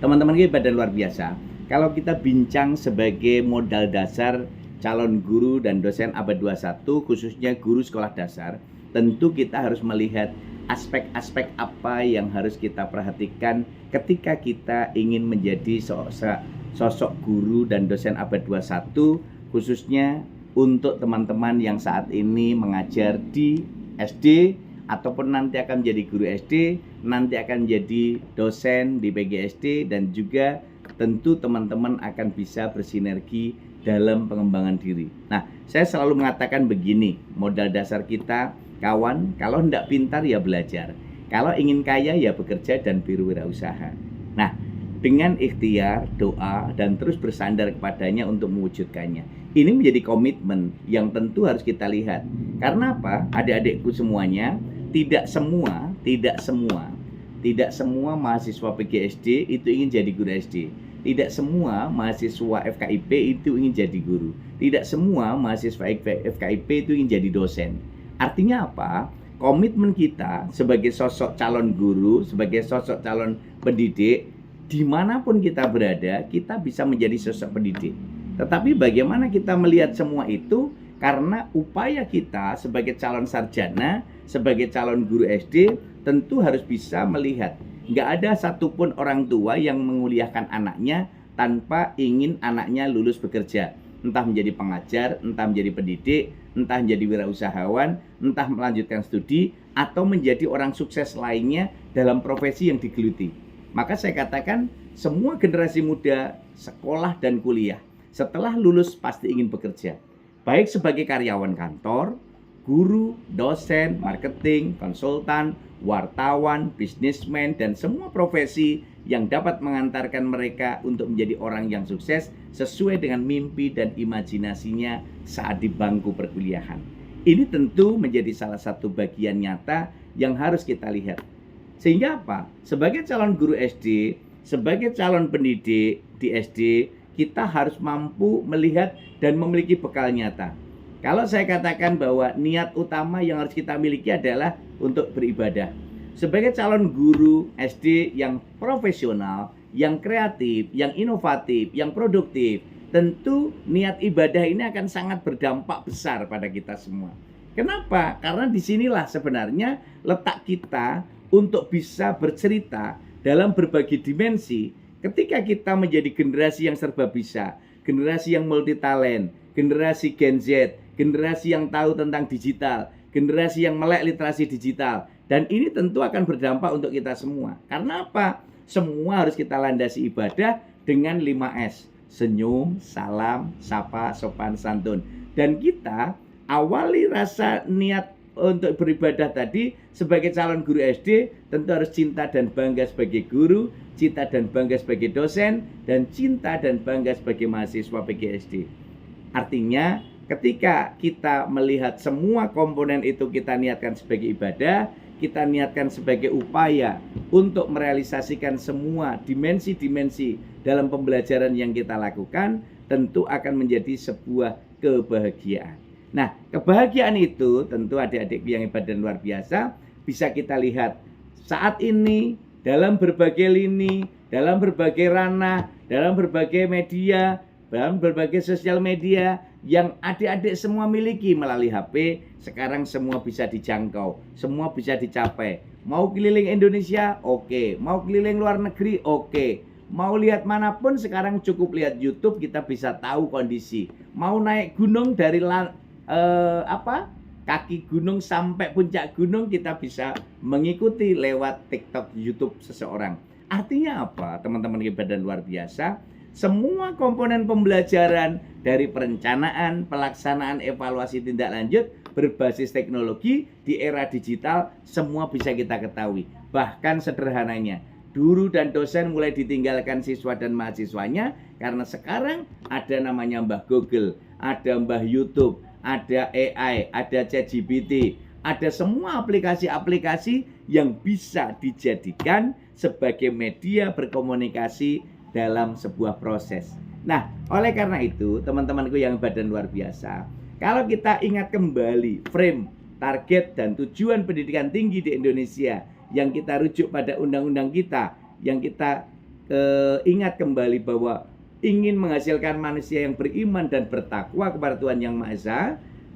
Teman-teman kita pada luar biasa. Kalau kita bincang sebagai modal dasar calon guru dan dosen abad 21, khususnya guru sekolah dasar, tentu kita harus melihat aspek-aspek apa yang harus kita perhatikan ketika kita ingin menjadi sosok guru dan dosen abad 21, khususnya untuk teman-teman yang saat ini mengajar di SD ataupun nanti akan menjadi guru SD, nanti akan menjadi dosen di PGSD, dan juga tentu teman-teman akan bisa bersinergi dalam pengembangan diri. Nah, saya selalu mengatakan begini, modal dasar kita, kawan, kalau hendak pintar ya belajar, kalau ingin kaya ya bekerja dan berwirausaha. Nah, dengan ikhtiar, doa, dan terus bersandar kepadanya untuk mewujudkannya. Ini menjadi komitmen yang tentu harus kita lihat. Karena apa? Adik-adikku semuanya, tidak semua mahasiswa PGSD itu ingin jadi guru SD. Tidak semua mahasiswa FKIP itu ingin jadi guru. Tidak semua mahasiswa FKIP itu ingin jadi dosen. Artinya apa? Komitmen kita sebagai sosok calon guru, sebagai sosok calon pendidik, dimanapun kita berada, kita bisa menjadi sosok pendidik. Tetapi bagaimana kita melihat semua itu? Karena upaya kita sebagai calon sarjana, sebagai calon guru SD, tentu harus bisa melihat. Nggak ada satupun orang tua yang menguliahkan anaknya tanpa ingin anaknya lulus bekerja. Entah menjadi pengajar, entah menjadi pendidik, entah menjadi wirausahawan, entah melanjutkan studi, atau menjadi orang sukses lainnya dalam profesi yang digeluti. Maka saya katakan, semua generasi muda sekolah dan kuliah, setelah lulus pasti ingin bekerja. Baik sebagai karyawan kantor, guru, dosen, marketing, konsultan, wartawan, bisnismen, dan semua profesi yang dapat mengantarkan mereka untuk menjadi orang yang sukses sesuai dengan mimpi dan imajinasinya saat di bangku perkuliahan. Ini tentu menjadi salah satu bagian nyata yang harus kita lihat. Sehingga apa? Sebagai calon guru SD, sebagai calon pendidik di SD, kita harus mampu melihat dan memiliki bekal nyata. Kalau saya katakan bahwa niat utama yang harus kita miliki adalah untuk beribadah. Sebagai calon guru SD yang profesional, yang kreatif, yang inovatif, yang produktif, tentu niat ibadah ini akan sangat berdampak besar pada kita semua. Kenapa? Karena disinilah sebenarnya letak kita untuk bisa bercerita dalam berbagai dimensi. Ketika kita menjadi generasi yang serba bisa, generasi yang multi talent, generasi Gen Z, generasi yang tahu tentang digital, generasi yang melek literasi digital, dan ini tentu akan berdampak untuk kita semua. Karena apa? Semua harus kita landasi ibadah dengan 5S. Senyum, salam, sapa, sopan, santun. Dan kita awali rasa niat untuk beribadah tadi sebagai calon guru SD, tentu harus cinta dan bangga sebagai guru, cinta dan bangga sebagai dosen, dan cinta dan bangga sebagai mahasiswa PGSD. Artinya ketika kita melihat semua komponen itu kita niatkan sebagai ibadah, kita niatkan sebagai upaya untuk merealisasikan semua dimensi-dimensi dalam pembelajaran yang kita lakukan, tentu akan menjadi sebuah kebahagiaan. Nah, kebahagiaan itu tentu adik-adik yang hebat dan luar biasa bisa kita lihat saat ini dalam berbagai lini, dalam berbagai ranah, dalam berbagai media, dalam berbagai sosial media yang adik-adik semua miliki melalui HP. Sekarang semua bisa dijangkau, semua bisa dicapai. Mau keliling Indonesia, oke. Mau keliling luar negeri, oke. Mau lihat manapun sekarang cukup lihat YouTube, kita bisa tahu kondisi. Mau naik gunung dari kaki gunung sampai puncak gunung, kita bisa mengikuti lewat TikTok, YouTube seseorang. Artinya apa, teman-teman hebat dan luar biasa? Semua komponen pembelajaran dari perencanaan, pelaksanaan, evaluasi tindak lanjut berbasis teknologi di era digital semua bisa kita ketahui. Bahkan sederhananya, guru dan dosen mulai ditinggalkan siswa dan mahasiswanya karena sekarang ada namanya Mbah Google, ada Mbah YouTube, ada AI, ada ChatGPT, ada semua aplikasi-aplikasi yang bisa dijadikan sebagai media berkomunikasi dalam sebuah proses. Nah, oleh karena itu, teman-temanku yang hebat dan luar biasa, kalau kita ingat kembali frame, target, dan tujuan pendidikan tinggi di Indonesia yang kita rujuk pada undang-undang kita, yang kita ingat kembali bahwa ingin menghasilkan manusia yang beriman dan bertakwa kepada Tuhan Yang Maha Esa,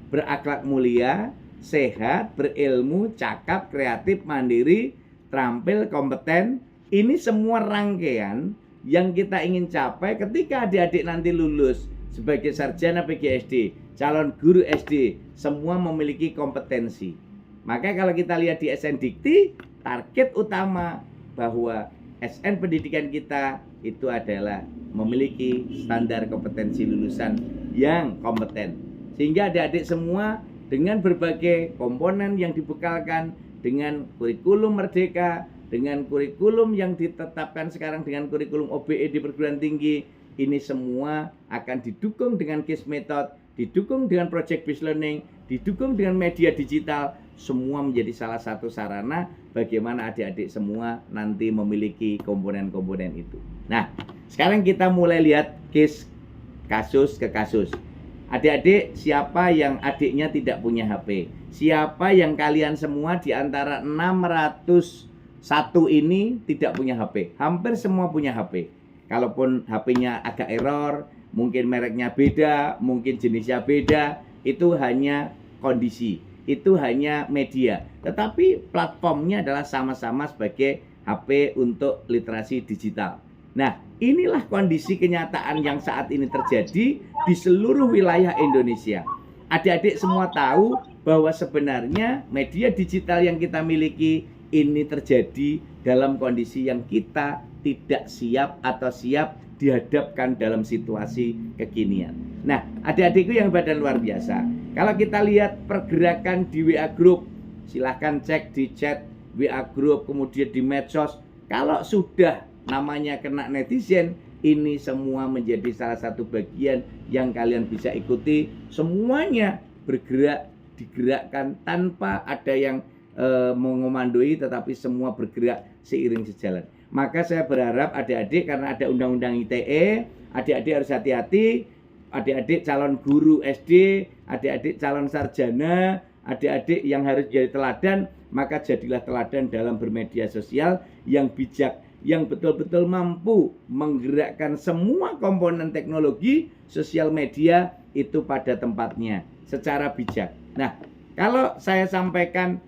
berakhlak mulia, sehat, berilmu, cakap, kreatif, mandiri, terampil, kompeten. Ini semua rangkaian yang kita ingin capai ketika adik-adik nanti lulus sebagai sarjana PGSD, calon guru SD, semua memiliki kompetensi. Maka kalau kita lihat di SN Dikti, target utama bahwa SN pendidikan kita itu adalah memiliki standar kompetensi lulusan yang kompeten. Sehingga adik-adik semua dengan berbagai komponen yang dibekalkan, dengan kurikulum merdeka, dengan kurikulum yang ditetapkan sekarang dengan kurikulum OBE di perguruan tinggi, ini semua akan didukung dengan case method, didukung dengan project based learning, didukung dengan media digital, semua menjadi salah satu sarana bagaimana adik-adik semua nanti memiliki komponen-komponen itu. Nah, sekarang kita mulai lihat case kasus ke kasus. Adik-adik, siapa yang adiknya tidak punya HP? Siapa yang kalian semua di antara 601 ini tidak punya HP? Hampir semua punya HP. Kalaupun HP-nya agak error, mungkin mereknya beda, mungkin jenisnya beda, itu hanya kondisi, itu hanya media. Tetapi platformnya adalah sama-sama sebagai HP untuk literasi digital. Nah, inilah kondisi kenyataan yang saat ini terjadi di seluruh wilayah Indonesia. Adik-adik semua tahu bahwa sebenarnya media digital yang kita miliki ini terjadi dalam kondisi yang kita tidak siap atau siap dihadapkan dalam situasi kekinian. Nah, adik-adikku yang hebat dan luar biasa, kalau kita lihat pergerakan di WA Group, silahkan cek di chat WA Group, kemudian di medsos. Kalau sudah namanya kena netizen, ini semua menjadi salah satu bagian yang kalian bisa ikuti. Semuanya bergerak, digerakkan tanpa ada yang mengomandoi, tetapi semua bergerak seiring sejalan. Maka saya berharap adik-adik, karena ada undang-undang ITE, adik-adik harus hati-hati. Adik-adik calon guru SD, adik-adik calon sarjana, adik-adik yang harus jadi teladan, maka jadilah teladan dalam bermedia sosial yang bijak, yang betul-betul mampu menggerakkan semua komponen teknologi sosial media itu pada tempatnya secara bijak. Nah, kalau saya sampaikan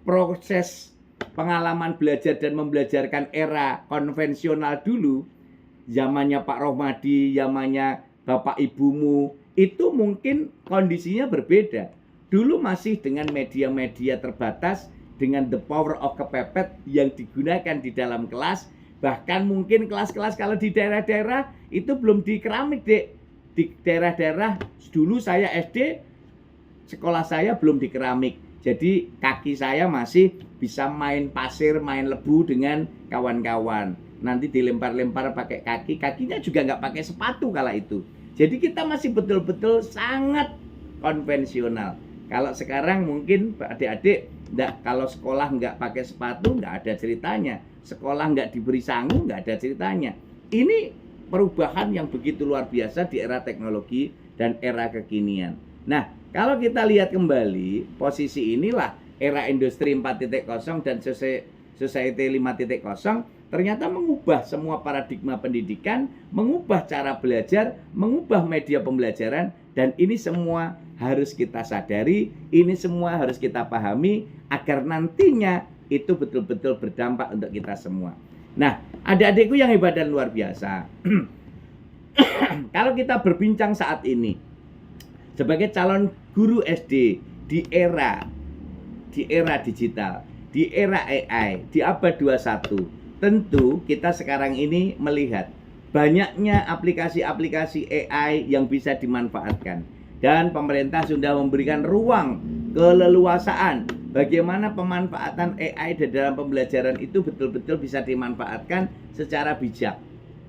proses pengalaman belajar dan membelajarkan era konvensional dulu, zamannya Pak Rohmadi, zamannya Bapak Ibumu, itu mungkin kondisinya berbeda. Dulu masih dengan media-media terbatas, dengan the power of kepepet yang digunakan di dalam kelas. Bahkan mungkin kelas-kelas kalau di daerah-daerah itu belum di keramik, Dek. Di daerah-daerah dulu saya SD, sekolah saya belum di keramik. Jadi kaki saya masih bisa main pasir, main lebu dengan kawan-kawan. Nanti dilempar-lempar pakai kaki, kakinya juga nggak pakai sepatu kala itu. Jadi kita masih betul-betul sangat konvensional. Kalau sekarang mungkin adik-adik, kalau sekolah nggak pakai sepatu nggak ada ceritanya. Sekolah nggak diberi sangu nggak ada ceritanya. Ini perubahan yang begitu luar biasa di era teknologi dan era kekinian. Nah, kalau kita lihat kembali, posisi inilah era industri 4.0 dan society 5.0 ternyata mengubah semua paradigma pendidikan, mengubah cara belajar, mengubah media pembelajaran, dan ini semua harus kita sadari, ini semua harus kita pahami agar nantinya itu betul-betul berdampak untuk kita semua. Nah, adik-adikku yang hebat dan luar biasa, kalau kita berbincang saat ini sebagai calon guru SD di era digital, di era AI, di abad 21, tentu kita sekarang ini melihat banyaknya aplikasi-aplikasi AI yang bisa dimanfaatkan. Dan pemerintah sudah memberikan ruang keleluasaan bagaimana pemanfaatan AI di dalam pembelajaran itu betul-betul bisa dimanfaatkan secara bijak.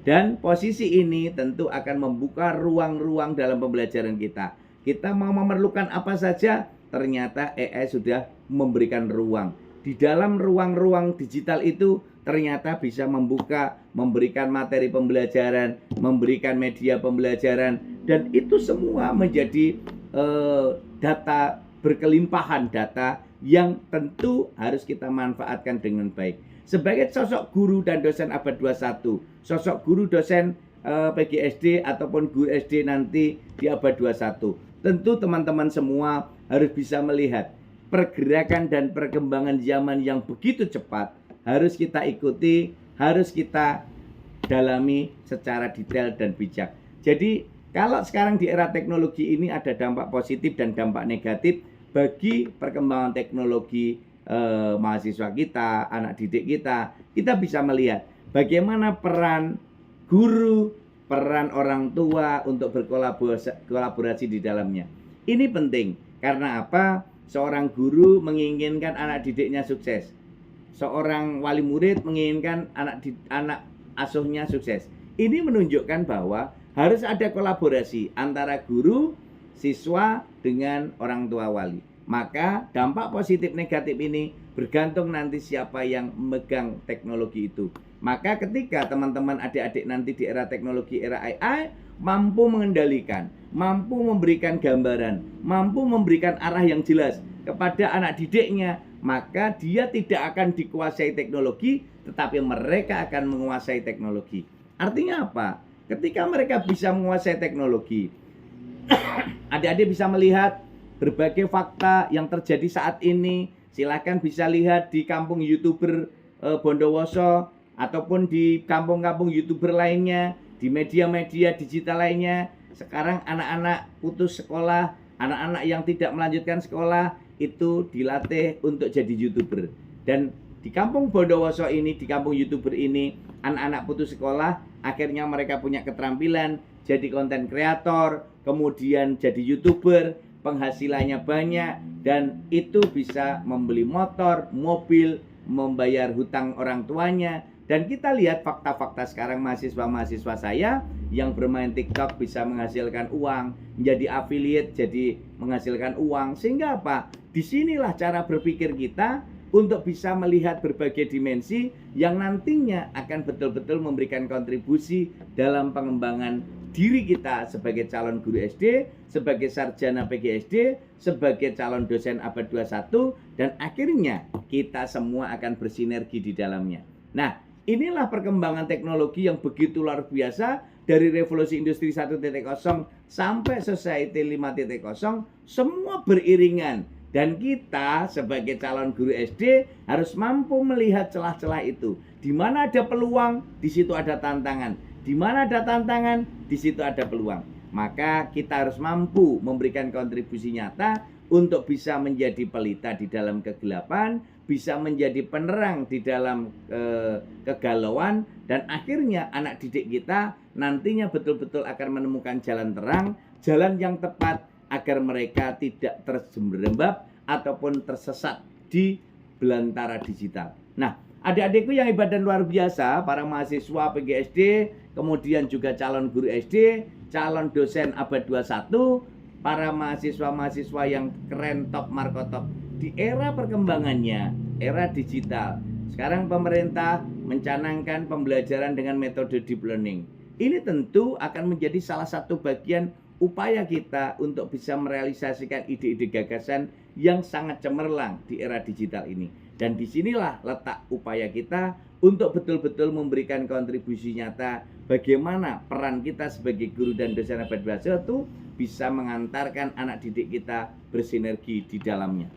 Dan posisi ini tentu akan membuka ruang-ruang dalam pembelajaran kita. Kita mau memerlukan apa saja, ternyata AI sudah memberikan ruang. Di dalam ruang-ruang digital itu ternyata bisa memberikan materi pembelajaran, memberikan media pembelajaran, dan itu semua menjadi data berkelimpahan, data yang tentu harus kita manfaatkan dengan baik. sebagai sosok guru dan dosen abad 21, sosok guru dosen PGSD ataupun guru SD nanti di abad 21. Tentu teman-teman semua harus bisa melihat pergerakan dan perkembangan zaman yang begitu cepat, harus kita ikuti, harus kita dalami secara detail dan bijak. Jadi kalau sekarang di era teknologi ini ada dampak positif dan dampak negatif bagi perkembangan teknologi mahasiswa kita, anak didik kita, kita bisa melihat bagaimana peran guru, peran orang tua untuk berkolaborasi di dalamnya. Ini penting, karena apa? Seorang guru menginginkan anak didiknya sukses. Seorang wali murid menginginkan anak asuhnya sukses. Ini menunjukkan bahwa harus ada kolaborasi antara guru, siswa dengan orang tua wali. Maka dampak positif negatif ini bergantung nanti siapa yang memegang teknologi itu. Maka ketika teman-teman adik-adik nanti di era teknologi, era AI, mampu mengendalikan, mampu memberikan gambaran, mampu memberikan arah yang jelas kepada anak didiknya, maka dia tidak akan dikuasai teknologi, tetapi mereka akan menguasai teknologi. Artinya apa? Ketika mereka bisa menguasai teknologi, adik-adik bisa melihat berbagai fakta yang terjadi saat ini. Silakan bisa lihat di kampung YouTuber Bondowoso ataupun di kampung-kampung YouTuber lainnya, di media-media digital lainnya. Sekarang anak-anak putus sekolah, anak-anak yang tidak melanjutkan sekolah itu dilatih untuk jadi YouTuber. Dan di kampung Bondowoso ini, di kampung YouTuber ini, anak-anak putus sekolah akhirnya mereka punya keterampilan jadi konten kreator, kemudian jadi YouTuber, penghasilannya banyak, dan itu bisa membeli motor, mobil, membayar hutang orang tuanya. Dan kita lihat fakta-fakta sekarang mahasiswa-mahasiswa saya yang bermain TikTok bisa menghasilkan uang, menjadi affiliate jadi menghasilkan uang. Sehingga apa? Disinilah cara berpikir kita untuk bisa melihat berbagai dimensi yang nantinya akan betul-betul memberikan kontribusi dalam pengembangan diri kita sebagai calon guru SD, sebagai sarjana PGSD, sebagai calon dosen abad 21, dan akhirnya kita semua akan bersinergi di dalamnya. Nah, inilah perkembangan teknologi yang begitu luar biasa dari revolusi industri 1.0 sampai society 5.0, semua beriringan. Dan kita sebagai calon guru SD harus mampu melihat celah-celah itu. Di mana ada peluang, di situ ada tantangan. Di mana ada tantangan, di situ ada peluang. Maka kita harus mampu memberikan kontribusi nyata untuk bisa menjadi pelita di dalam kegelapan, bisa menjadi penerang di dalam kegalauan, dan akhirnya anak didik kita nantinya betul-betul akan menemukan jalan terang, jalan yang tepat agar mereka tidak terjerembab ataupun tersesat di belantara digital. Nah, adik-adikku yang hebat dan luar biasa, para mahasiswa PGSD, kemudian juga calon guru SD, calon dosen abad 21, para mahasiswa-mahasiswa yang keren, top markotop. Di era perkembangannya, era digital, sekarang pemerintah mencanangkan pembelajaran dengan metode deep learning. Ini tentu akan menjadi salah satu bagian upaya kita untuk bisa merealisasikan ide-ide gagasan yang sangat cemerlang di era digital ini. Dan disinilah letak upaya kita untuk betul-betul memberikan kontribusi nyata bagaimana peran kita sebagai guru dan dosen abad 21 bisa mengantarkan anak didik kita bersinergi di dalamnya.